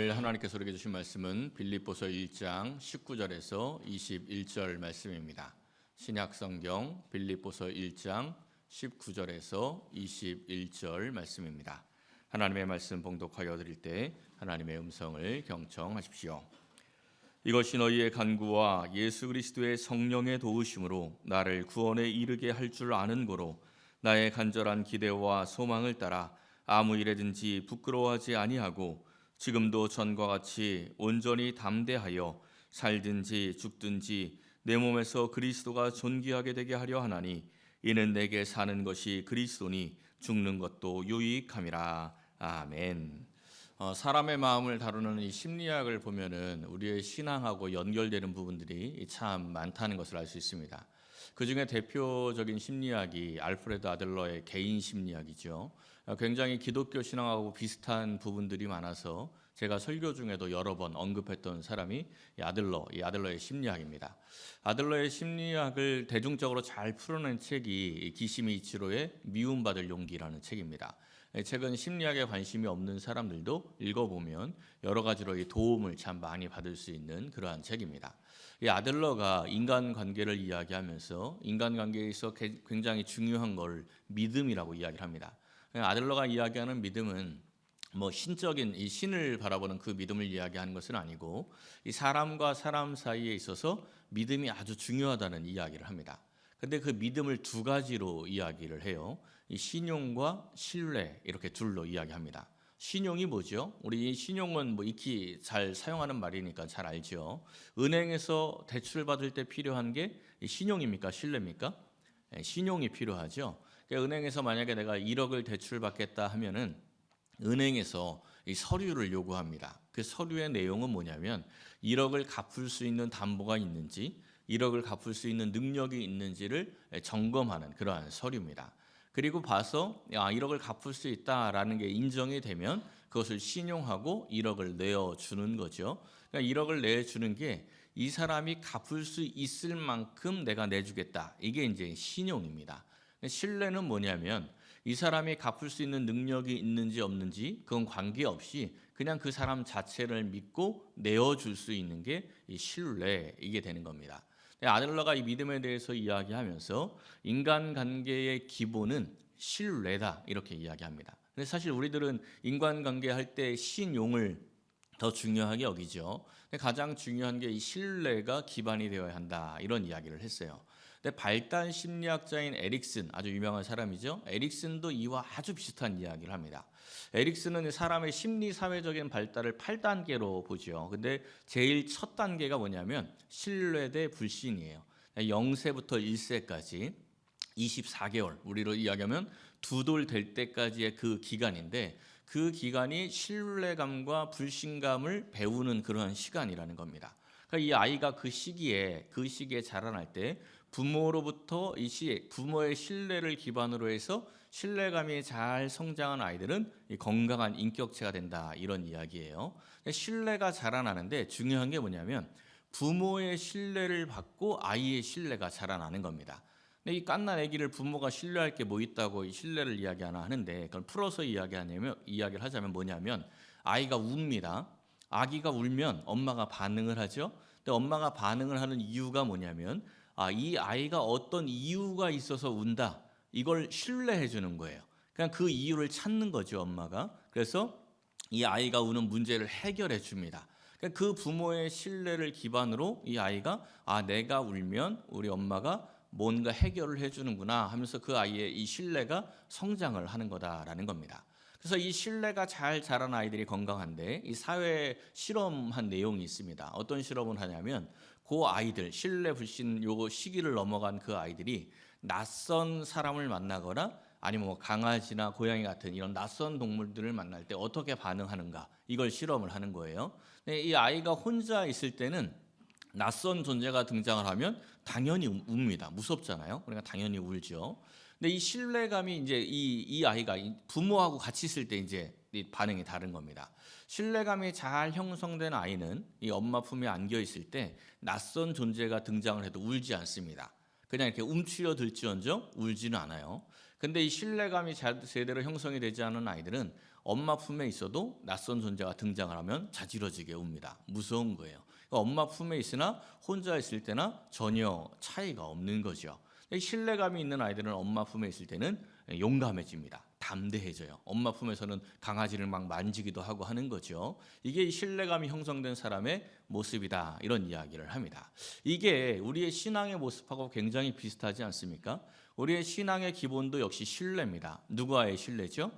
오늘 하나님께서 우리에게 주신 말씀은 빌립보서 1장 19절에서 21절 말씀입니다. 신약성경 빌립보서 1장 19절에서 21절 말씀입니다. 하나님의 말씀 봉독하여 드릴 때 하나님의 음성을 경청하십시오. 이것이 너희의 간구와 예수 그리스도의 성령의 도우심으로 나를 구원에 이르게 할 줄 아는 고로 나의 간절한 기대와 소망을 따라 아무 일에든지 부끄러워하지 아니하고 지금도 전과 같이 온전히 담대하여 살든지 죽든지 내 몸에서 그리스도가 존귀하게 되게 하려 하나니 이는 내게 사는 것이 그리스도니 죽는 것도 유익함이라. 아멘. 사람의 마음을 다루는 이 심리학을 보면은 우리의 신앙하고 연결되는 부분들이 참 많다는 것을 알 수 있습니다. 그 중에 대표적인 심리학이 알프레드 아들러의 개인 심리학이죠. 굉장히 기독교 신앙하고 비슷한 부분들이 많아서 제가 설교 중에도 여러 번 언급했던 사람이 이 아들러의 심리학입니다. 아들러의 심리학을 대중적으로 잘 풀어낸 책이 기시미 이치로의 미움받을 용기라는 책입니다. 책은 심리학에 관심이 없는 사람들도 읽어보면 여러 가지로 이 도움을 참 많이 받을 수 있는 그러한 책입니다. 이 아들러가 인간관계를 이야기하면서 인간관계에서 굉장히 중요한 걸 믿음이라고 이야기를 합니다. 아들러가 이야기하는 믿음은 신적인 이 신을 바라보는 그 믿음을 이야기하는 것은 아니고 이 사람과 사람 사이에 있어서 믿음이 아주 중요하다는 이야기를 합니다. 근데 그 믿음을 두 가지로 이야기를 해요. 이 신용과 신뢰 이렇게 둘로 이야기합니다. 신용이 뭐죠? 우리 이 신용은 익히 잘 사용하는 말이니까 잘 알죠. 은행에서 대출 받을 때 필요한 게 신용입니까? 신뢰입니까? 신용이 필요하죠. 그러니까 은행에서 만약에 내가 1억을 대출 받겠다 하면은 은행에서 이 서류를 요구합니다. 그 서류의 내용은 뭐냐면 1억을 갚을 수 있는 담보가 있는지 1억을 갚을 수 있는 능력이 있는지를 점검하는 그러한 서류입니다. 그리고 봐서 1억을 갚을 수 있다라는 게 인정이 되면 그것을 신용하고 1억을 내어주는 거죠. 그러니까 1억을 내주는 게 이 사람이 갚을 수 있을 만큼 내가 내주겠다. 이게 이제 신용입니다. 신뢰는 뭐냐면 이 사람이 갚을 수 있는 능력이 있는지 없는지 그건 관계없이 그냥 그 사람 자체를 믿고 내어줄 수 있는 게 이 신뢰 이게 되는 겁니다. 아들러가 이 믿음에 대해서 이야기하면서 인간관계의 기본은 신뢰다 이렇게 이야기합니다. 근데 사실 우리들은 인간관계 할 때 신용을 더 중요하게 여기죠. 근데 가장 중요한 게 이 신뢰가 기반이 되어야 한다 이런 이야기를 했어요. 근데 발달 심리학자인 에릭슨 아주 유명한 사람이죠. 에릭슨도 이와 아주 비슷한 이야기를 합니다. 에릭슨은 사람의 심리 사회적인 발달을 8단계로 보죠. 근데 제일 첫 단계가 뭐냐면 신뢰 대 불신이에요. 0세부터 1세까지 24개월 우리로 이야기하면 두 돌 될 때까지의 그 기간인데 그 기간이 신뢰감과 불신감을 배우는 그러한 시간이라는 겁니다. 그러니까 이 아이가 그 시기에 자라날 때 부모로부터 부모의 신뢰를 기반으로 해서 신뢰감이 잘 성장한 아이들은 건강한 인격체가 된다 이런 이야기예요. 신뢰가 자라나는데 중요한 게 뭐냐면 부모의 신뢰를 받고 아이의 신뢰가 자라나는 겁니다. 근데 이 갓난 아기를 부모가 신뢰할 게 뭐 있다고 신뢰를 이야기하나 하는데 그걸 풀어서 이야기를 하자면 뭐냐면 아이가 웁니다. 아기가 울면 엄마가 반응을 하죠. 근데 엄마가 반응을 하는 이유가 뭐냐면 이 아이가 어떤 이유가 있어서 운다. 이걸 신뢰해 주는 거예요. 그냥 그 이유를 찾는 거죠, 엄마가. 그래서 이 아이가 우는 문제를 해결해 줍니다. 그러니까 그 부모의 신뢰를 기반으로 이 아이가 내가 울면 우리 엄마가 뭔가 해결을 해주는구나 하면서 그 아이의 이 신뢰가 성장을 하는 거다라는 겁니다. 그래서 이 신뢰가 잘 자란 아이들이 건강한데 이 사회 실험한 내용이 있습니다. 어떤 실험을 하냐면 그 아이들 신뢰 불신 요 시기를 넘어간 그 아이들이 낯선 사람을 만나거나 아니면 강아지나 고양이 같은 이런 낯선 동물들을 만날 때 어떻게 반응하는가 이걸 실험을 하는 거예요. 근데 이 아이가 혼자 있을 때는 낯선 존재가 등장을 하면 당연히 웁니다. 무섭잖아요. 그러니까 당연히 울죠. 근데 이 신뢰감이 이제 이 아이가 부모하고 같이 있을 때 이제 이 반응이 다른 겁니다. 신뢰감이 잘 형성된 아이는 이 엄마 품에 안겨 있을 때 낯선 존재가 등장을 해도 울지 않습니다. 그냥 이렇게 움츠려들지언정 울지는 않아요. 근데 이 신뢰감이 제대로 형성이 되지 않은 아이들은 엄마 품에 있어도 낯선 존재가 등장을 하면 자지러지게 웁니다. 무서운 거예요. 그러니까 엄마 품에 있으나 혼자 있을 때나 전혀 차이가 없는 거죠. 신뢰감이 있는 아이들은 엄마 품에 있을 때는 용감해집니다. 담대해져요. 엄마 품에서는 강아지를 막 만지기도 하고 하는 거죠. 이게 신뢰감이 형성된 사람의 모습이다, 이런 이야기를 합니다. 이게 우리의 신앙의 모습하고 굉장히 비슷하지 않습니까? 우리의 신앙의 기본도 역시 신뢰입니다. 누구와의 신뢰죠?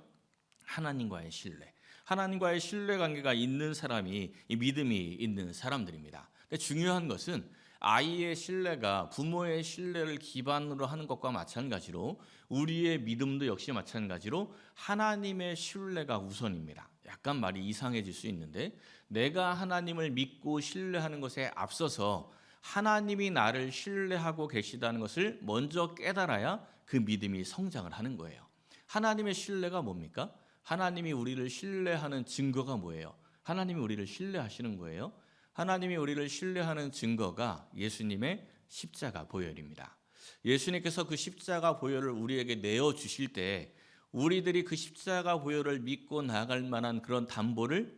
하나님과의 신뢰. 하나님과의 신뢰관계가 있는 사람이 이 믿음이 있는 사람들입니다. 근데 중요한 것은 아이의 신뢰가 부모의 신뢰를 기반으로 하는 것과 마찬가지로 우리의 믿음도 역시 마찬가지로 하나님의 신뢰가 우선입니다. 약간 말이 이상해질 수 있는데, 내가 하나님을 믿고 신뢰하는 것에 앞서서 하나님이 나를 신뢰하고 계시다는 것을 먼저 깨달아야 그 믿음이 성장을 하는 거예요. 하나님의 신뢰가 뭡니까? 하나님이 우리를 신뢰하는 증거가 뭐예요? 하나님이 우리를 신뢰하시는 거예요. 하나님이 우리를 신뢰하는 증거가 예수님의 십자가 보혈입니다. 예수님께서 그 십자가 보혈을 우리에게 내어주실 때 우리들이 그 십자가 보혈을 믿고 나아갈 만한 그런 담보를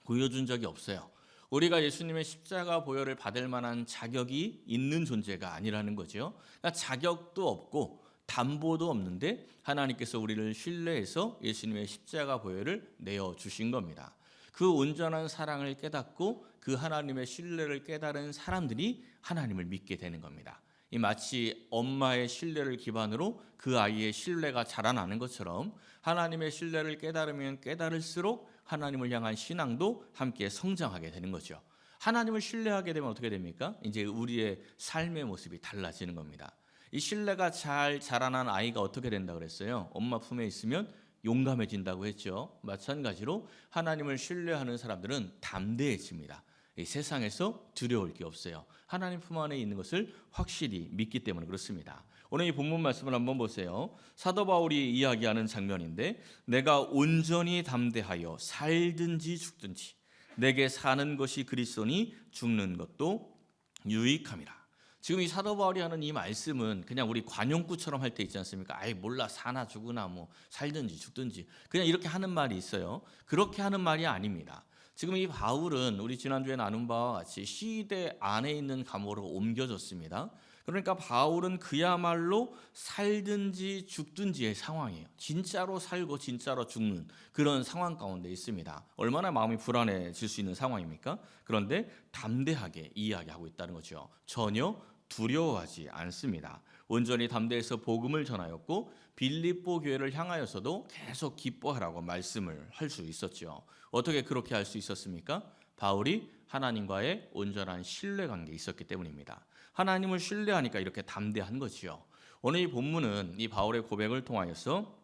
보여준 적이 없어요. 우리가 예수님의 십자가 보혈을 받을 만한 자격이 있는 존재가 아니라는 거죠. 그러니까 자격도 없고 담보도 없는데 하나님께서 우리를 신뢰해서 예수님의 십자가 보혈을 내어주신 겁니다. 그 온전한 사랑을 깨닫고 그 하나님의 신뢰를 깨달은 사람들이 하나님을 믿게 되는 겁니다. 이 마치 엄마의 신뢰를 기반으로 그 아이의 신뢰가 자라나는 것처럼 하나님의 신뢰를 깨달으면 깨달을수록 하나님을 향한 신앙도 함께 성장하게 되는 거죠. 하나님을 신뢰하게 되면 어떻게 됩니까? 이제 우리의 삶의 모습이 달라지는 겁니다. 이 신뢰가 잘 자라난 아이가 어떻게 된다 그랬어요? 엄마 품에 있으면 용감해진다고 했죠. 마찬가지로 하나님을 신뢰하는 사람들은 담대해집니다. 이 세상에서 두려울 게 없어요. 하나님 품 안에 있는 것을 확실히 믿기 때문에 그렇습니다. 오늘 이 본문 말씀을 한번 보세요. 사도 바울이 이야기하는 장면인데, 내가 온전히 담대하여 살든지 죽든지 내게 사는 것이 그리스도니 죽는 것도 유익함이라. 지금 이 사도 바울이 하는 이 말씀은 그냥 우리 관용구처럼 할 때 있지 않습니까? 아이 몰라, 사나 죽으나 뭐 살든지 죽든지 그냥 이렇게 하는 말이 있어요. 그렇게 하는 말이 아닙니다. 지금 이 바울은 우리 지난주에 나눈 바와 같이 시대 안에 있는 감옥으로 옮겨졌습니다. 그러니까 바울은 그야말로 살든지 죽든지의 상황이에요. 진짜로 살고 진짜로 죽는 그런 상황 가운데 있습니다. 얼마나 마음이 불안해질 수 있는 상황입니까? 그런데 담대하게 이야기하고 있다는 거죠. 전혀 두려워하지 않습니다. 온전히 담대해서 복음을 전하였고 빌립보 교회를 향하여서도 계속 기뻐하라고 말씀을 할 수 있었죠. 어떻게 그렇게 할 수 있었습니까? 바울이 하나님과의 온전한 신뢰관계에 있었기 때문입니다. 하나님을 신뢰하니까 이렇게 담대한 거지요. 오늘 이 본문은 이 바울의 고백을 통하여서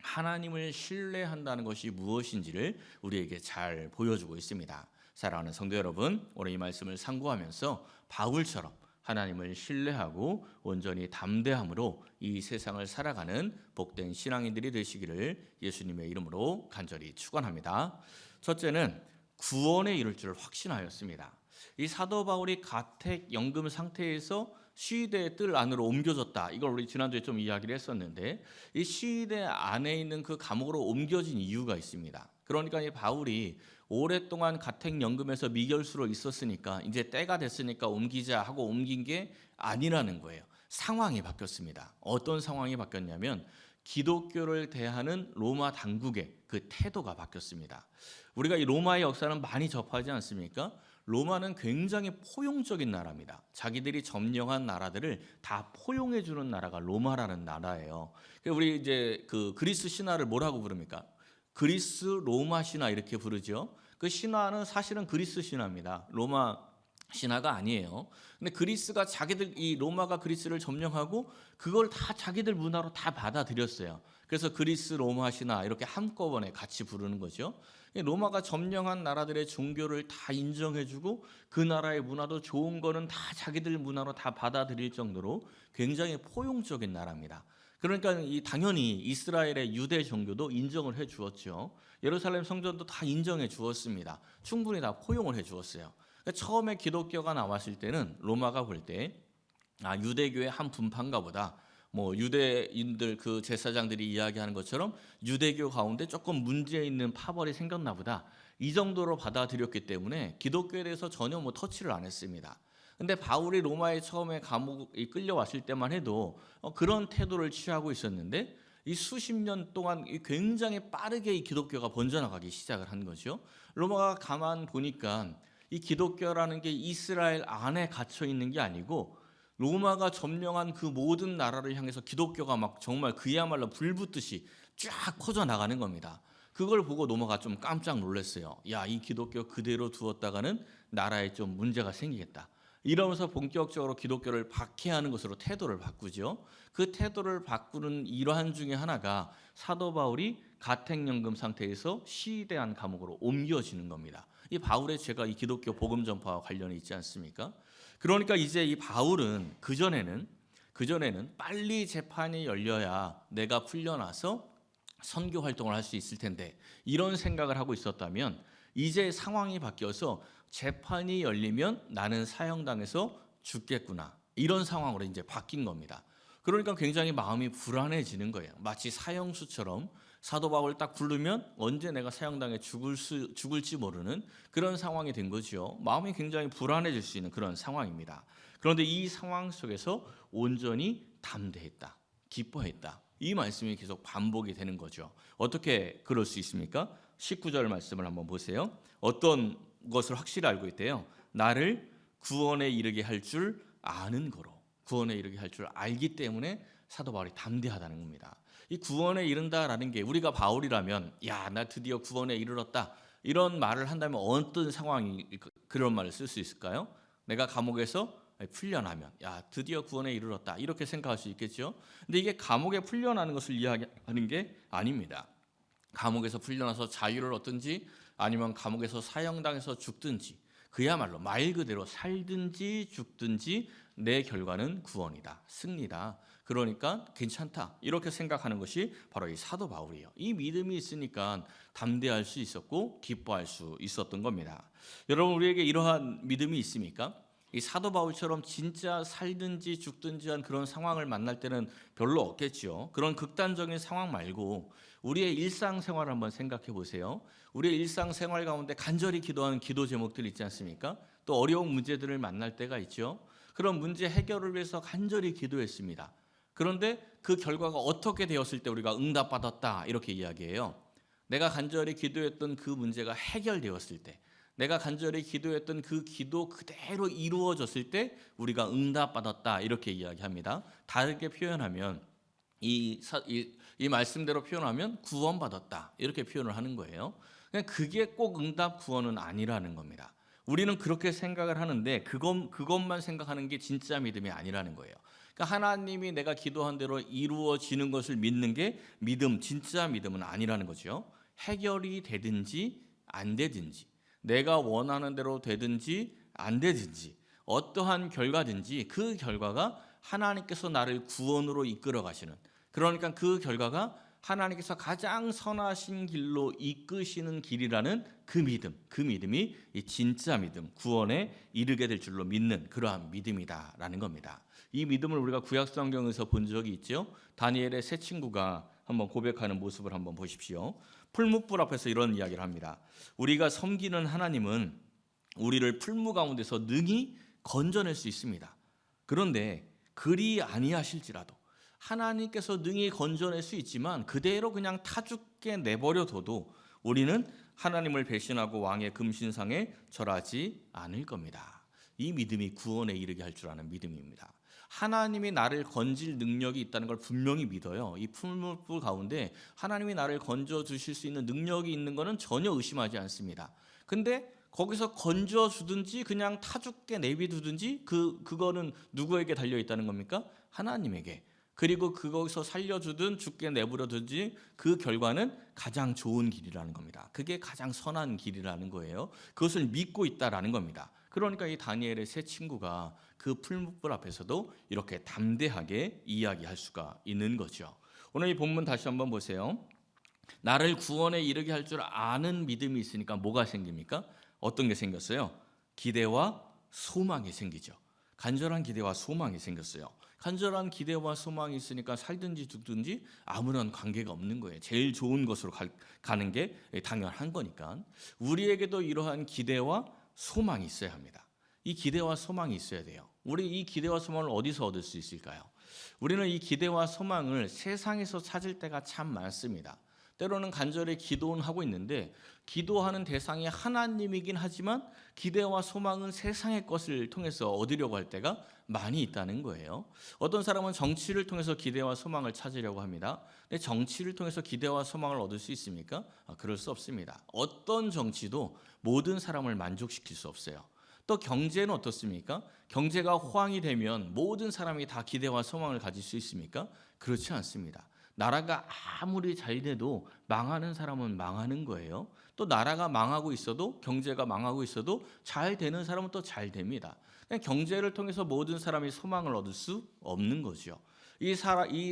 하나님을 신뢰한다는 것이 무엇인지를 우리에게 잘 보여주고 있습니다. 사랑하는 성도 여러분, 오늘 이 말씀을 상고하면서 바울처럼 하나님을 신뢰하고 온전히 담대함으로 이 세상을 살아가는 복된 신앙인들이 되시기를 예수님의 이름으로 간절히 축원합니다. 첫째는 구원에 이를 줄 확신하였습니다. 이 사도 바울이 가택 연금 상태에서 시위대의 뜰 안으로 옮겨졌다. 이걸 우리 지난주에 좀 이야기를 했었는데, 이 시위대 안에 있는 그 감옥으로 옮겨진 이유가 있습니다. 그러니까 이 바울이 오랫동안 가택 연금에서 미결수로 있었으니까 이제 때가 됐으니까 옮기자 하고 옮긴 게 아니라는 거예요. 상황이 바뀌었습니다. 어떤 상황이 바뀌었냐면 기독교를 대하는 로마 당국의 그 태도가 바뀌었습니다. 우리가 이 로마의 역사는 많이 접하지 않습니까? 로마는 굉장히 포용적인 나라입니다. 자기들이 점령한 나라들을 다 포용해 주는 나라가 로마라는 나라예요. 우리 이제 그 그리스 신화를 뭐라고 부릅니까? 그리스 로마 신화 이렇게 부르죠. 그 신화는 사실은 그리스 신화입니다. 로마 신화가 아니에요. 근데 그리스가 이 로마가 그리스를 점령하고 그걸 다 자기들 문화로 다 받아들였어요. 그래서 그리스 로마 신화 이렇게 한꺼번에 같이 부르는 거죠. 로마가 점령한 나라들의 종교를 다 인정해주고 그 나라의 문화도 좋은 거는 다 자기들 문화로 다 받아들일 정도로 굉장히 포용적인 나라입니다. 그러니까 당연히 이스라엘의 유대 종교도 인정을 해 주었죠. 예루살렘 성전도 다 인정해 주었습니다. 충분히 다 포용을 해 주었어요. 처음에 기독교가 나왔을 때는 로마가 볼 때 유대교의 한 분파인가 보다, 뭐 유대인들 그 제사장들이 이야기하는 것처럼 유대교 가운데 조금 문제 있는 파벌이 생겼나 보다. 이 정도로 받아들였기 때문에 기독교에 대해서 전혀 뭐 터치를 안 했습니다. 근데 바울이 로마에 처음에 감옥에 끌려왔을 때만 해도 그런 태도를 취하고 있었는데 이 수십 년 동안 굉장히 빠르게 이 기독교가 번져나가기 시작을 한 거죠. 로마가 가만 보니까 이 기독교라는 게 이스라엘 안에 갇혀 있는 게 아니고 로마가 점령한 그 모든 나라를 향해서 기독교가 막 정말 그야말로 불붙듯이 쫙 퍼져 나가는 겁니다. 그걸 보고 로마가 좀 깜짝 놀랐어요. 야, 이 기독교 그대로 두었다가는 나라에 좀 문제가 생기겠다. 이러면서 본격적으로 기독교를 박해하는 것으로 태도를 바꾸죠. 그 태도를 바꾸는 일환 중에 하나가 사도 바울이 가택연금 상태에서 시대한 감옥으로 옮겨지는 겁니다. 이 바울의 죄가 이 기독교 복음 전파와 관련이 있지 않습니까? 그러니까 이제 이 바울은 그전에는 빨리 재판이 열려야 내가 풀려나서 선교 활동을 할 수 있을 텐데 이런 생각을 하고 있었다면 이제 상황이 바뀌어서 재판이 열리면 나는 사형당해서 죽겠구나. 이런 상황으로 이제 바뀐 겁니다. 그러니까 굉장히 마음이 불안해지는 거예요. 마치 사형수처럼 사도 바울 딱 부르면 언제 내가 사형당해 죽을지 모르는 그런 상황이 된 거죠. 마음이 굉장히 불안해질 수 있는 그런 상황입니다. 그런데 이 상황 속에서 온전히 담대했다, 기뻐했다. 이 말씀이 계속 반복이 되는 거죠. 어떻게 그럴 수 있습니까? 19절 말씀을 한번 보세요. 어떤 것을 확실히 알고 있대요. 나를 구원에 이르게 할 줄 아는 거로. 구원에 이르게 할 줄 알기 때문에 사도 바울이 담대하다는 겁니다. 이 구원에 이른다라는 게 우리가 바울이라면 야, 나 드디어 구원에 이르렀다. 이런 말을 한다면 어떤 상황이 그런 말을 쓸 수 있을까요? 내가 감옥에서 풀려나면 야, 드디어 구원에 이르렀다. 이렇게 생각할 수 있겠죠. 근데 이게 감옥에 풀려나는 것을 이야기하는 게 아닙니다. 감옥에서 풀려나서 자유를 얻든지 아니면 감옥에서 사형당해서 죽든지 그야말로 말 그대로 살든지 죽든지 내 결과는 구원이다, 승리다. 그러니까 괜찮다 이렇게 생각하는 것이 바로 이 사도 바울이에요. 이 믿음이 있으니까 담대할 수 있었고 기뻐할 수 있었던 겁니다. 여러분, 우리에게 이러한 믿음이 있습니까? 이 사도 바울처럼 진짜 살든지 죽든지 한 그런 상황을 만날 때는 별로 없겠죠. 그런 극단적인 상황 말고 우리의 일상생활을 한번 생각해 보세요. 우리의 일상생활 가운데 간절히 기도하는 기도 제목들 있지 않습니까? 또 어려운 문제들을 만날 때가 있죠. 그런 문제 해결을 위해서 간절히 기도했습니다. 그런데 그 결과가 어떻게 되었을 때 우리가 응답받았다 이렇게 이야기해요. 내가 간절히 기도했던 그 문제가 해결되었을 때, 내가 간절히 기도했던 그 기도 그대로 이루어졌을 때 우리가 응답받았다 이렇게 이야기합니다. 다르게 표현하면 이 말씀대로 표현하면 구원받았다 이렇게 표현을 하는 거예요. 그게 꼭 응답 구원은 아니라는 겁니다. 우리는 그렇게 생각을 하는데 그것만 생각하는 게 진짜 믿음이 아니라는 거예요. 그러니까 하나님이 내가 기도한 대로 이루어지는 것을 믿는 게 믿음, 진짜 믿음은 아니라는 거죠. 해결이 되든지 안 되든지 내가 원하는 대로 되든지 안 되든지 어떠한 결과든지 그 결과가 하나님께서 나를 구원으로 이끌어 가시는, 그러니까 그 결과가 하나님께서 가장 선하신 길로 이끄시는 길이라는 그 믿음이 이 진짜 믿음, 구원에 이르게 될 줄로 믿는 그러한 믿음이다라는 겁니다. 이 믿음을 우리가 구약 성경에서 본 적이 있죠. 다니엘의 세 친구가 한번 고백하는 모습을 한번 보십시오. 풀무불 앞에서 이런 이야기를 합니다. 우리가 섬기는 하나님은 우리를 풀무 가운데서 능히 건져낼 수 있습니다. 그런데 그리 아니하실지라도 하나님께서 능히 건져낼 수 있지만 그대로 그냥 타죽게 내버려둬도 우리는 하나님을 배신하고 왕의 금신상에 절하지 않을 겁니다. 이 믿음이 구원에 이르게 할 줄 아는 믿음입니다. 하나님이 나를 건질 능력이 있다는 걸 분명히 믿어요. 이 풀무불 가운데 하나님이 나를 건져 주실 수 있는 능력이 있는 것은 전혀 의심하지 않습니다. 근데 거기서 건져 주든지 그냥 타죽게 내비두든지 그거는 누구에게 달려 있다는 겁니까? 하나님에게. 그리고 그거기서 살려주든 죽게 내버려두든지 그 결과는 가장 좋은 길이라는 겁니다. 그게 가장 선한 길이라는 거예요. 그것을 믿고 있다라는 겁니다. 그러니까 이 다니엘의 세 친구가 그 풀무불 앞에서도 이렇게 담대하게 이야기할 수가 있는 거죠. 오늘 이 본문 다시 한번 보세요. 나를 구원에 이르게 할 줄 아는 믿음이 있으니까 뭐가 생깁니까? 어떤 게 생겼어요? 기대와 소망이 생기죠. 간절한 기대와 소망이 생겼어요. 간절한 기대와 소망이 있으니까 살든지 죽든지 아무런 관계가 없는 거예요. 제일 좋은 곳으로 가는 게 당연한 거니까. 우리에게도 이러한 기대와 소망이 있어야 합니다. 이 기대와 소망이 있어야 돼요. 우리 이 기대와 소망을 어디서 얻을 수 있을까요? 우리는 이 기대와 소망을 세상에서 찾을 때가 참 많습니다. 때로는 간절히 기도는 하고 있는데 기도하는 대상이 하나님이긴 하지만 기대와 소망은 세상의 것을 통해서 얻으려고 할 때가 많이 있다는 거예요. 어떤 사람은 정치를 통해서 기대와 소망을 찾으려고 합니다. 근데 정치를 통해서 기대와 소망을 얻을 수 있습니까? 그럴 수 없습니다. 어떤 정치도 모든 사람을 만족시킬 수 없어요. 또 경제는 어떻습니까? 경제가 호황이 되면 모든 사람이 다 기대와 소망을 가질 수 있습니까? 그렇지 않습니다. 나라가 아무리 잘 돼도 망하는 사람은 망하는 거예요. 또 나라가 망하고 있어도 경제가 망하고 있어도 잘 되는 사람은 또 잘 됩니다. 그냥 경제를 통해서 모든 사람이 소망을 얻을 수 없는 거죠. 이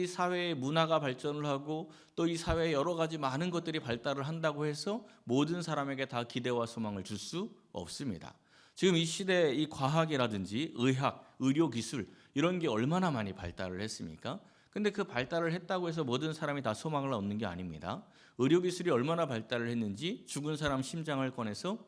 사회의 문화가 발전을 하고 또 이 사회에 여러 가지 많은 것들이 발달을 한다고 해서 모든 사람에게 다 기대와 소망을 줄 수 없습니다. 지금 이 시대 이 과학이라든지 의학, 의료 기술 이런 게 얼마나 많이 발달을 했습니까? 근데 그 발달을 했다고 해서 모든 사람이 다 소망을 얻는 게 아닙니다. 의료 기술이 얼마나 발달을 했는지 죽은 사람 심장을 꺼내서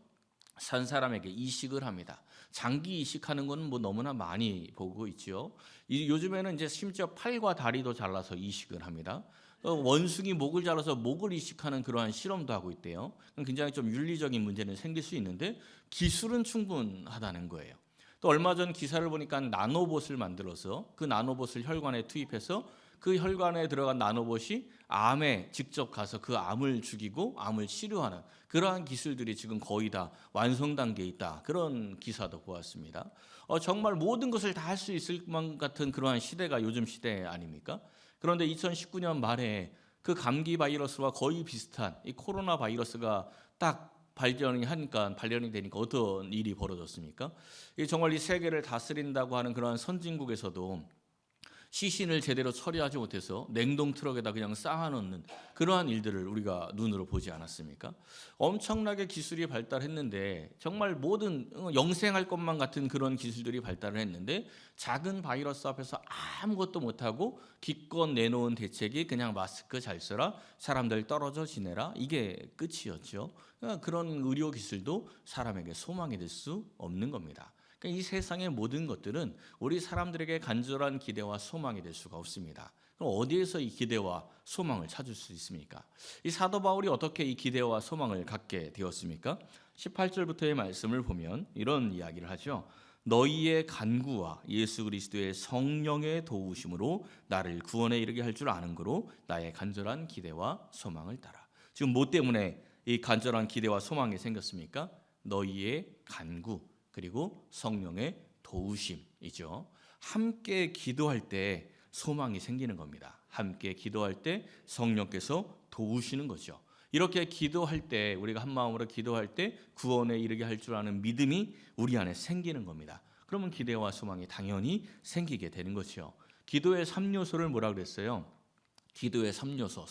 산 사람에게 이식을 합니다. 장기 이식하는 건 뭐 너무나 많이 보고 있죠. 요즘에는 이제 심지어 팔과 다리도 잘라서 이식을 합니다. 원숭이 목을 잘라서 목을 이식하는 그러한 실험도 하고 있대요. 굉장히 좀 윤리적인 문제는 생길 수 있는데 기술은 충분하다는 거예요. 또 얼마 전 기사를 보니까 나노봇을 만들어서 그 나노봇을 혈관에 투입해서 그 혈관에 들어간 나노봇이 암에 직접 가서 그 암을 죽이고 암을 치료하는 그러한 기술들이 지금 거의 다 완성 단계에 있다. 그런 기사도 보았습니다. 정말 모든 것을 다 할 수 있을 것 같은 그러한 시대가 요즘 시대 아닙니까? 그런데 2019년 말에 그 감기 바이러스와 거의 비슷한 이 코로나 바이러스가 딱 발견이 되니까 어떤 일이 벌어졌습니까? 정말 이 세계를 다스린다고 하는 그러한 선진국에서도 시신을 제대로 처리하지 못해서 냉동 트럭에다 그냥 쌓아놓는 그러한 일들을 우리가 눈으로 보지 않았습니까? 엄청나게 기술이 발달했는데 정말 모든 영생할 것만 같은 그런 기술들이 발달을 했는데 작은 바이러스 앞에서 아무것도 못하고 기껏 내놓은 대책이 그냥 마스크 잘 써라, 사람들 떨어져 지내라, 이게 끝이었죠. 그런 의료 기술도 사람에게 소망이 될 수 없는 겁니다. 이 세상의 모든 것들은 우리 사람들에게 간절한 기대와 소망이 될 수가 없습니다. 그럼 어디에서 이 기대와 소망을 찾을 수 있습니까? 이 사도 바울이 어떻게 이 기대와 소망을 갖게 되었습니까? 18절부터의 말씀을 보면 이런 이야기를 하죠. 너희의 간구와 예수 그리스도의 성령의 도우심으로 나를 구원에 이르게 할 줄 아는 거로 나의 간절한 기대와 소망을 따라. 지금 뭐 때문에 이 간절한 기대와 소망이 생겼습니까? 너희의 간구 그리고 성령의 도우심이죠. 함께 기도할 때 소망이 생기는 겁니다. 함께 기도할 때 성령께서 도우시는 거죠. 이렇게 기도할 때 우리가 한 마음으로 기도할 때 구원에 이르게 할 줄 아는 믿음이 우리 안에 생기는 겁니다. 그러면 기대와 소망이 당연히 생기게 되는 거죠. 기도의 3요소를 뭐라 그랬어요? 기도의 3요소,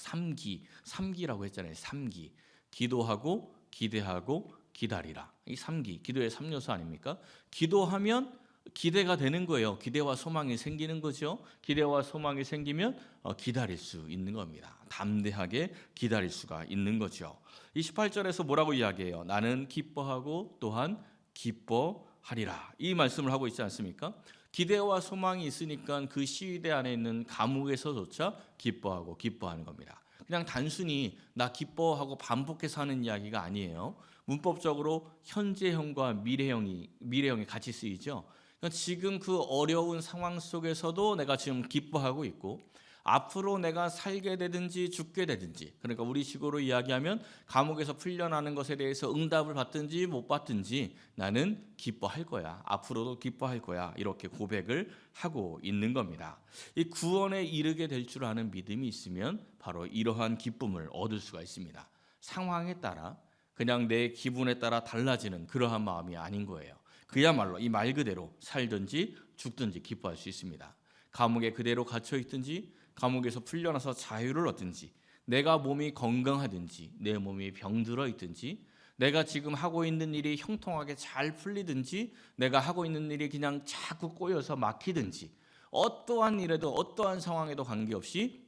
3기라고 했잖아요. 3기. 기도하고 기대하고 기다리라. 이 3기, 기도의 3요소 아닙니까? 기도하면 기대가 되는 거예요. 기대와 소망이 생기는 거죠. 기대와 소망이 생기면 기다릴 수 있는 겁니다. 담대하게 기다릴 수가 있는 거죠. 28절에서 뭐라고 이야기해요? 나는 기뻐하고 또한 기뻐하리라. 이 말씀을 하고 있지 않습니까? 기대와 소망이 있으니까 그 시위대 안에 있는 감옥에서조차 기뻐하고 기뻐하는 겁니다. 그냥 단순히 나 기뻐하고 반복해서 하는 이야기가 아니에요. 문법적으로 현재형과 미래형이 같이 쓰이죠. 그러니까 지금 그 어려운 상황 속에서도 내가 지금 기뻐하고 있고 앞으로 내가 살게 되든지 죽게 되든지, 그러니까 우리식으로 이야기하면 감옥에서 풀려나는 것에 대해서 응답을 받든지 못 받든지 나는 기뻐할 거야. 앞으로도 기뻐할 거야. 이렇게 고백을 하고 있는 겁니다. 이 구원에 이르게 될 줄 아는 믿음이 있으면 바로 이러한 기쁨을 얻을 수가 있습니다. 상황에 따라 그냥 내 기분에 따라 달라지는 그러한 마음이 아닌 거예요. 그야말로 이 말 그대로 살든지 죽든지 기뻐할 수 있습니다. 감옥에 그대로 갇혀 있든지 감옥에서 풀려나서 자유를 얻든지, 내가 몸이 건강하든지 내 몸이 병들어 있든지, 내가 지금 하고 있는 일이 형통하게 잘 풀리든지 내가 하고 있는 일이 그냥 자꾸 꼬여서 막히든지, 어떠한 일에도 어떠한 상황에도 관계없이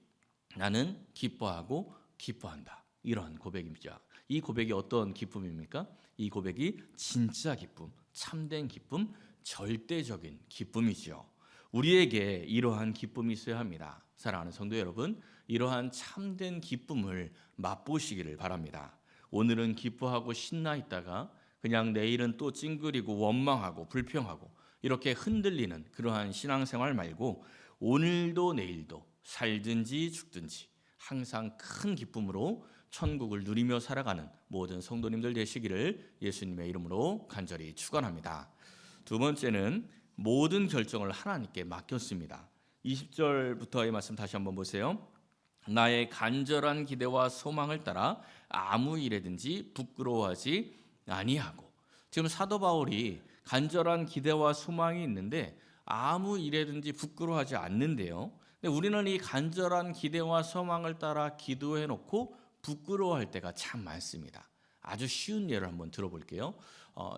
나는 기뻐하고 기뻐한다. 이러한 고백입니다. 이 고백이 어떤 기쁨입니까? 이 고백이 진짜 기쁨, 참된 기쁨, 절대적인 기쁨이죠. 우리에게 이러한 기쁨이 있어야 합니다. 사랑하는 성도 여러분, 이러한 참된 기쁨을 맛보시기를 바랍니다. 오늘은 기뻐하고 신나 있다가 그냥 내일은 또 찡그리고 원망하고 불평하고 이렇게 흔들리는 그러한 신앙생활 말고 오늘도 내일도 살든지 죽든지 항상 큰 기쁨으로 천국을 누리며 살아가는 모든 성도님들 되시기를 예수님의 이름으로 간절히 축원합니다. 두 번째는 모든 결정을 하나님께 맡겼습니다. 20절부터의 말씀 다시 한번 보세요. 나의 간절한 기대와 소망을 따라 아무 일에든지 부끄러워하지 아니하고. 지금 사도 바울이 간절한 기대와 소망이 있는데 아무 일에든지 부끄러워하지 않는데요. 근데 우리는 이 간절한 기대와 소망을 따라 기도해 놓고 부끄러워할 때가 참 많습니다. 아주 쉬운 예를 한번 들어볼게요.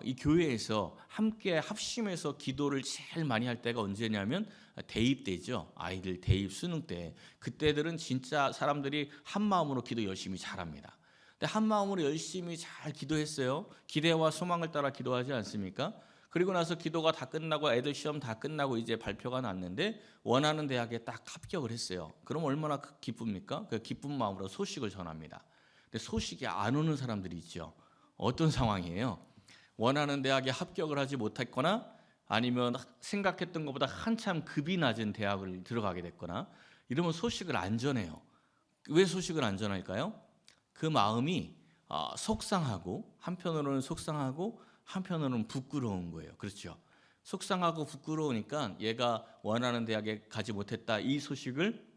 이 교회에서 함께 합심해서 기도를 제일 많이 할 때가 언제냐면 대입 때죠. 아이들 대입 수능 때. 그때들은 진짜 사람들이 한 마음으로 기도 열심히 잘합니다. 근데 한 마음으로 열심히 잘 기도했어요. 기대와 소망을 따라 기도하지 않습니까? 그리고 나서 기도가 다 끝나고 애들 시험 다 끝나고 이제 발표가 났는데 원하는 대학에 딱 합격을 했어요. 그럼 얼마나 기쁩니까? 그 기쁜 마음으로 소식을 전합니다. 근데 소식이 안 오는 사람들이 있죠. 어떤 상황이에요? 원하는 대학에 합격을 하지 못했거나 아니면 생각했던 것보다 한참 급이 낮은 대학을 들어가게 됐거나 이러면 소식을 안 전해요. 왜 소식을 안 전할까요? 그 마음이 속상하고 한편으로는 부끄러운 거예요. 그렇죠? 속상하고 부끄러우니까 얘가 원하는 대학에 가지 못했다 이 소식을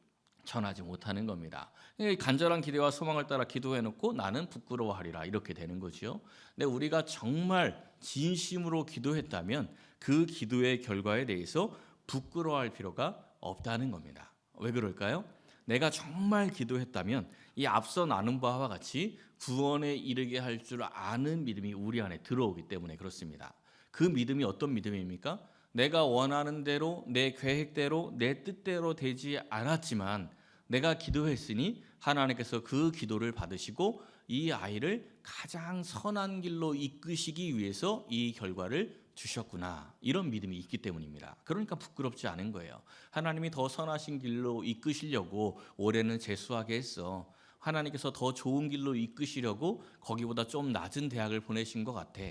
전하지 못하는 겁니다. 간절한 기대와 소망을 따라 기도해놓고 나는 부끄러워하리라 이렇게 되는 거죠. 근데 우리가 정말 진심으로 기도했다면 그 기도의 결과에 대해서 부끄러워할 필요가 없다는 겁니다. 왜 그럴까요? 내가 정말 기도했다면 이 앞서 나눈 바와 같이 구원에 이르게 할 줄 아는 믿음이 우리 안에 들어오기 때문에 그렇습니다. 그 믿음이 어떤 믿음입니까? 내가 원하는 대로 내 계획대로 내 뜻대로 되지 않았지만 내가 기도했으니 하나님께서 그 기도를 받으시고 이 아이를 가장 선한 길로 이끄시기 위해서 이 결과를 주셨구나. 이런 믿음이 있기 때문입니다. 그러니까 부끄럽지 않은 거예요. 하나님이 더 선하신 길로 이끄시려고 올해는 재수하게 했어. 하나님께서 더 좋은 길로 이끄시려고 거기보다 좀 낮은 대학을 보내신 것 같아.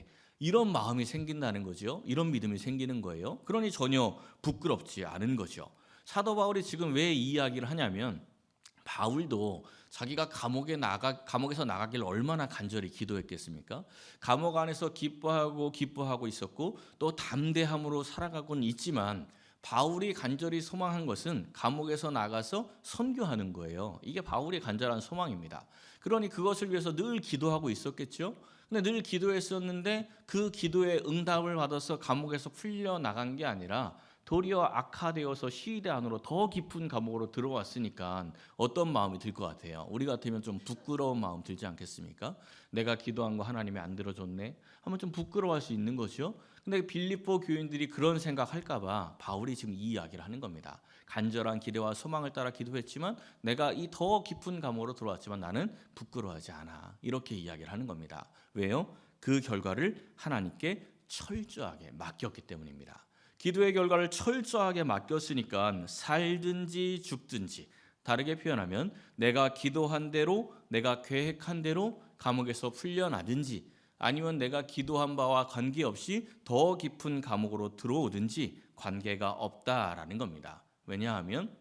이런 마음이 생긴다는 거죠. 이런 믿음이 생기는 거예요. 그러니 전혀 부끄럽지 않은 거죠. 사도 바울이 지금 왜 이 이야기를 하냐면 바울도 자기가 감옥에서 나가길 얼마나 간절히 기도했겠습니까? 감옥 안에서 기뻐하고 있었고 또 담대함으로 살아가고는 있지만 바울이 간절히 소망한 것은 감옥에서 나가서 선교하는 거예요. 이게 바울의 간절한 소망입니다. 그러니 그것을 위해서 늘 기도하고 있었겠죠. 근데 늘 기도했었는데 그 기도에 응답을 받아서 감옥에서 풀려 나간 게 아니라 도리어 악화되어서 시위대 안으로 더 깊은 감옥으로 들어왔으니까 어떤 마음이 들 것 같아요? 우리 같으면 좀 부끄러운 마음 들지 않겠습니까? 내가 기도한 거 하나님이 안 들어줬네? 하면 좀 부끄러워할 수 있는 거죠. 근데 빌립보 교인들이 그런 생각할까 봐 바울이 지금 이 이야기를 하는 겁니다. 간절한 기대와 소망을 따라 기도했지만 내가 이 더 깊은 감옥으로 들어왔지만 나는 부끄러워하지 않아. 이렇게 이야기를 하는 겁니다. 왜요? 그 결과를 하나님께 철저하게 맡겼기 때문입니다. 기도의 결과를 철저하게 맡겼으니까 살든지 죽든지, 다르게 표현하면 내가 기도한 대로 내가 계획한 대로 감옥에서 풀려나든지 아니면 내가 기도한 바와 관계없이 더 깊은 감옥으로 들어오든지 관계가 없다라는 겁니다. 왜냐하면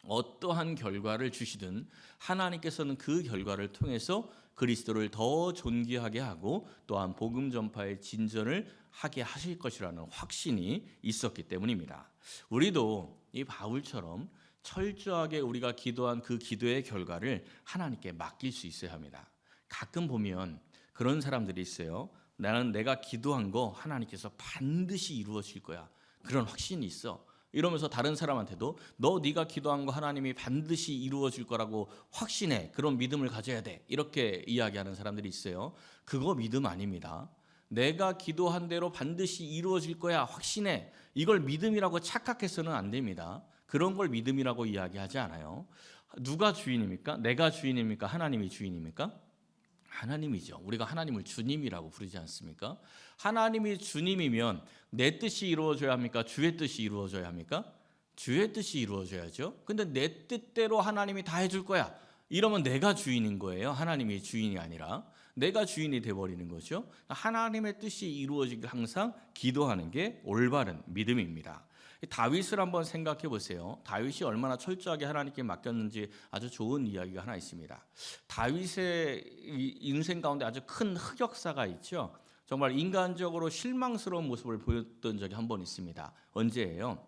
어떠한 결과를 주시든 하나님께서는 그 결과를 통해서 그리스도를 더 존귀하게 하고 또한 복음 전파의 진전을 하게 하실 것이라는 확신이 있었기 때문입니다. 우리도 이 바울처럼 철저하게 우리가 기도한 그 기도의 결과를 하나님께 맡길 수 있어야 합니다. 가끔 보면 그런 사람들이 있어요. 나는 내가 기도한 거 하나님께서 반드시 이루어질 거야. 그런 확신이 있어. 이러면서 다른 사람한테도 네가 기도한 거 하나님이 반드시 이루어질 거라고 확신해. 그런 믿음을 가져야 돼. 이렇게 이야기하는 사람들이 있어요. 그거 믿음 아닙니다. 내가 기도한 대로 반드시 이루어질 거야. 확신해. 이걸 믿음이라고 착각해서는 안 됩니다. 그런 걸 믿음이라고 이야기하지 않아요. 누가 주인입니까? 내가 주인입니까? 하나님이 주인입니까? 하나님이죠. 우리가 하나님을 주님이라고 부르지 않습니까? 하나님이 주님이면 내 뜻이 이루어져야 합니까? 주의 뜻이 이루어져야 합니까? 주의 뜻이 이루어져야죠. 근데 내 뜻대로 하나님이 다 해줄 거야. 이러면 내가 주인인 거예요. 하나님이 주인이 아니라 내가 주인이 돼버리는 거죠. 하나님의 뜻이 이루어지기 항상 기도하는 게 올바른 믿음입니다. 다윗을 한번 생각해 보세요. 다윗이 얼마나 철저하게 하나님께 맡겼는지 아주 좋은 이야기가 하나 있습니다. 다윗의 인생 가운데 아주 큰 흑역사가 있죠. 정말 인간적으로 실망스러운 모습을 보였던 적이 한 번 있습니다. 언제예요?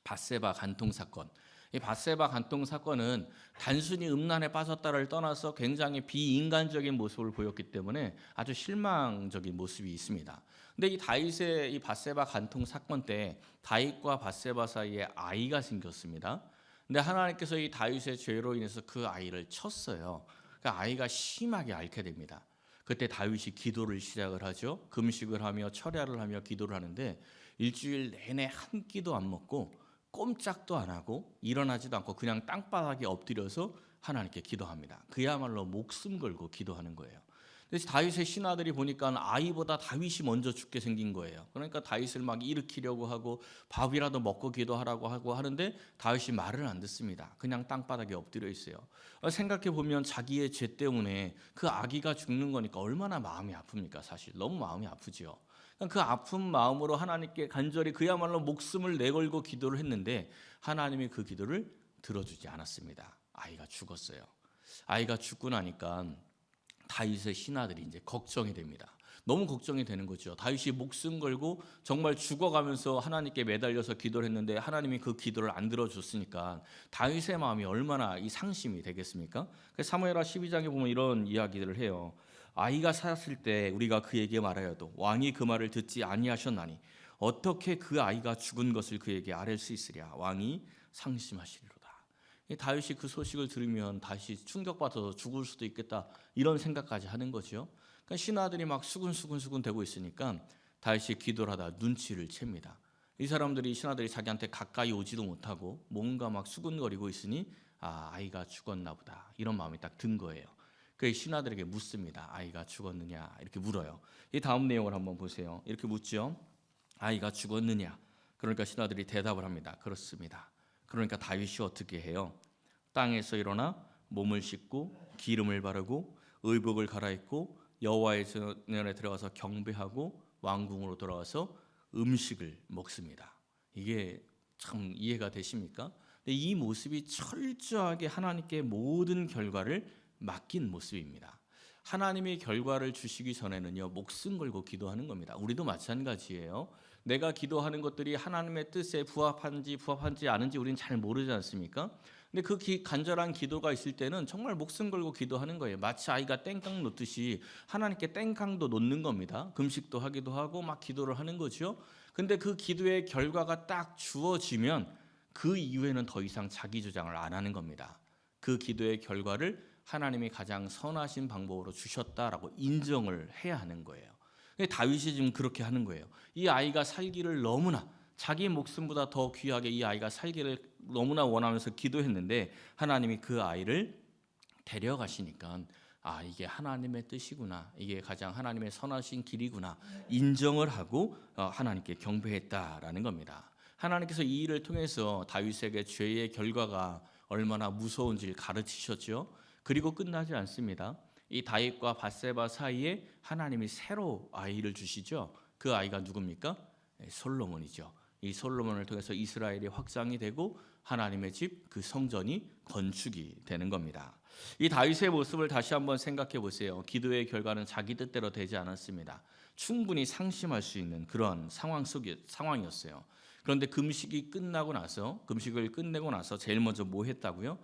밧세바 간통 사건. 이 밧세바 간통 사건은 단순히 음란에 빠졌다를 떠나서 굉장히 비인간적인 모습을 보였기 때문에 아주 실망적인 모습이 있습니다. 근데 이 다윗의 이 밧세바 간통 사건 때 다윗과 밧세바 사이에 아이가 생겼습니다. 근데 하나님께서 이 다윗의 죄로 인해서 그 아이를 쳤어요. 그 아이가 심하게 앓게 됩니다. 그때 다윗이 기도를 시작을 하죠. 금식을 하며 철야를 하며 기도를 하는데 일주일 내내 한 끼도 안 먹고 꼼짝도 안 하고 일어나지도 않고 그냥 땅바닥에 엎드려서 하나님께 기도합니다. 그야말로 목숨 걸고 기도하는 거예요. 그래서 다윗의 신하들이 보니까 아이보다 다윗이 먼저 죽게 생긴 거예요. 그러니까 다윗을 막 일으키려고 하고 밥이라도 먹고 기도하라고 하고 하는데 다윗이 말을 안 듣습니다. 그냥 땅바닥에 엎드려 있어요. 생각해 보면 자기의 죄 때문에 그 아기가 죽는 거니까 얼마나 마음이 아픕니까? 사실 너무 마음이 아프죠. 그 아픈 마음으로 하나님께 간절히 그야말로 목숨을 내걸고 기도를 했는데 하나님이 그 기도를 들어주지 않았습니다. 아이가 죽었어요. 아이가 죽고 나니까 다윗의 신하들이 이제 걱정이 됩니다. 너무 걱정이 되는 거죠. 다윗이 목숨 걸고 정말 죽어가면서 하나님께 매달려서 기도를 했는데 하나님이 그 기도를 안 들어줬으니까 다윗의 마음이 얼마나 이 상심이 되겠습니까? 사무엘하 12장에 보면 이런 이야기들을 해요. 아이가 살았을 때 우리가 그에게 말하여도 왕이 그 말을 듣지 아니하셨나니 어떻게 그 아이가 죽은 것을 그에게 아뢰 수 있으랴. 왕이 상심하시리로다. 다윗이 그 소식을 들으면 다시 충격받아서 죽을 수도 있겠다 이런 생각까지 하는 거죠. 그러니까 신하들이 막 수근수근 대고 있으니까 다윗이 기도를 하다 눈치를 챕니다. 이 사람들이 신하들이 자기한테 가까이 오지도 못하고 뭔가 막 수근거리고 있으니 아이가 죽었나 보다 이런 마음이 딱 든 거예요. 그 신하들에게 묻습니다. 아이가 죽었느냐 이렇게 물어요. 이 다음 내용을 한번 보세요. 이렇게 묻죠. 아이가 죽었느냐? 그러니까 신하들이 대답을 합니다. 그렇습니다. 그러니까 다윗이 어떻게 해요? 땅에서 일어나 몸을 씻고 기름을 바르고 의복을 갈아입고 여호와의 전에 들어가서 경배하고 왕궁으로 돌아와서 음식을 먹습니다. 이게 참 이해가 되십니까? 근데 이 모습이 철저하게 하나님께 모든 결과를 맡긴 모습입니다. 하나님이 결과를 주시기 전에는요 목숨 걸고 기도하는 겁니다. 우리도 마찬가지예요. 내가 기도하는 것들이 하나님의 뜻에 부합한지 않은지 우리는 잘 모르지 않습니까? 근데 그 간절한 기도가 있을 때는 정말 목숨 걸고 기도하는 거예요. 마치 아이가 땡깡 놓듯이 하나님께 땡깡도 놓는 겁니다. 금식도 하기도 하고 막 기도를 하는 거죠. 근데 그 기도의 결과가 딱 주어지면 그 이후에는 더 이상 자기 주장을 안 하는 겁니다. 그 기도의 결과를 하나님이 가장 선하신 방법으로 주셨다라고 인정을 해야 하는 거예요. 다윗이 지금 그렇게 하는 거예요. 이 아이가 살기를 너무나 자기 목숨보다 더 귀하게 이 아이가 살기를 너무나 원하면서 기도했는데 하나님이 그 아이를 데려가시니까 이게 하나님의 뜻이구나. 이게 가장 하나님의 선하신 길이구나. 인정을 하고 하나님께 경배했다라는 겁니다. 하나님께서 이 일을 통해서 다윗에게 죄의 결과가 얼마나 무서운지를 가르치셨죠. 그리고 끝나지 않습니다. 이 다윗과 밧세바 사이에 하나님이 새로 아이를 주시죠. 그 아이가 누굽니까? 솔로몬이죠. 이 솔로몬을 통해서 이스라엘이 확장이 되고 하나님의 집, 그 성전이 건축이 되는 겁니다. 이 다윗의 모습을 다시 한번 생각해 보세요. 기도의 결과는 자기 뜻대로 되지 않았습니다. 충분히 상심할 수 있는 그런 상황이었어요. 그런데 금식을 끝내고 나서 제일 먼저 뭐 했다고요?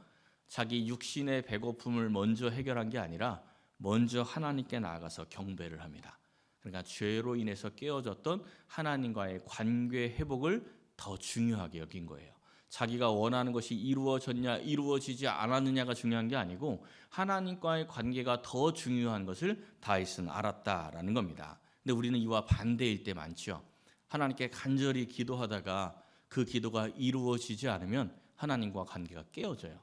자기 육신의 배고픔을 먼저 해결한 게 아니라 먼저 하나님께 나아가서 경배를 합니다. 그러니까 죄로 인해서 깨어졌던 하나님과의 관계 회복을 더 중요하게 여긴 거예요. 자기가 원하는 것이 이루어졌냐 이루어지지 않았느냐가 중요한 게 아니고 하나님과의 관계가 더 중요한 것을 다윗은 알았다라는 겁니다. 근데 우리는 이와 반대일 때 많죠. 하나님께 간절히 기도하다가 그 기도가 이루어지지 않으면 하나님과 관계가 깨어져요.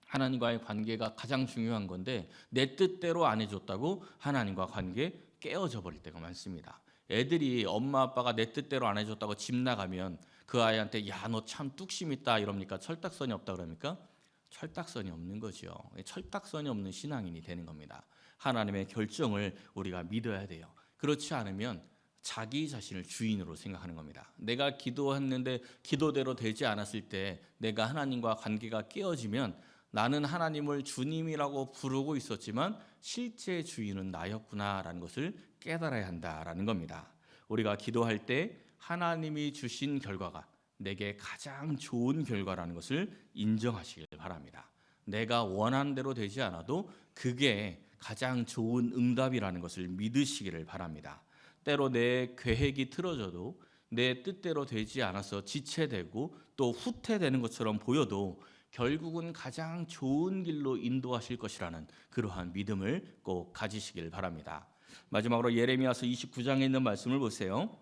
하나님과의 관계가 가장 중요한 건데 내 뜻대로 안 해줬다고 하나님과 관계 깨어져 버릴 때가 많습니다. 애들이 엄마 아빠가 내 뜻대로 안 해줬다고 집 나가면 그 아이한테 야, 너 참 뚝심 있다 이럽니까? 철딱선이 없다 그럽니까? 철딱선이 없는 거죠. 철딱선이 없는 신앙인이 되는 겁니다. 하나님의 결정을 우리가 믿어야 돼요. 그렇지 않으면 자기 자신을 주인으로 생각하는 겁니다. 내가 기도했는데 기도대로 되지 않았을 때 내가 하나님과 관계가 깨어지면 나는 하나님을 주님이라고 부르고 있었지만 실제 주인은 나였구나라는 것을 깨달아야 한다라는 겁니다. 우리가 기도할 때 하나님이 주신 결과가 내게 가장 좋은 결과라는 것을 인정하시길 바랍니다. 내가 원하는 대로 되지 않아도 그게 가장 좋은 응답이라는 것을 믿으시기를 바랍니다. 때로 내 계획이 틀어져도 내 뜻대로 되지 않아서 지체되고 또 후퇴되는 것처럼 보여도 결국은 가장 좋은 길로 인도하실 것이라는 그러한 믿음을 꼭 가지시길 바랍니다. 마지막으로 예레미야서 29장에 있는 말씀을 보세요.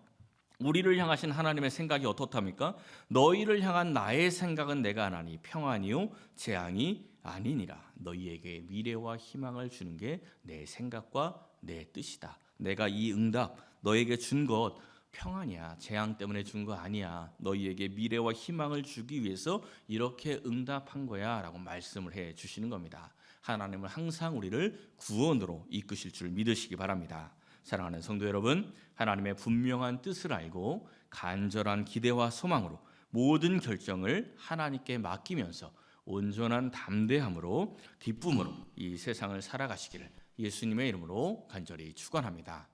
우리를 향하신 하나님의 생각이 어떻답니까? 너희를 향한 나의 생각은 내가 아나니 평안이요 재앙이 아니니라. 너희에게 미래와 희망을 주는 게 내 생각과 내 뜻이다. 내가 이 응답 너에게 준 것 평안이야. 재앙 때문에 준 거 아니야. 너희에게 미래와 희망을 주기 위해서 이렇게 응답한 거야 라고 말씀을 해 주시는 겁니다. 하나님은 항상 우리를 구원으로 이끄실 줄 믿으시기 바랍니다. 사랑하는 성도 여러분, 하나님의 분명한 뜻을 알고 간절한 기대와 소망으로 모든 결정을 하나님께 맡기면서 온전한 담대함으로 기쁨으로 이 세상을 살아가시기를 예수님의 이름으로 간절히 축원합니다.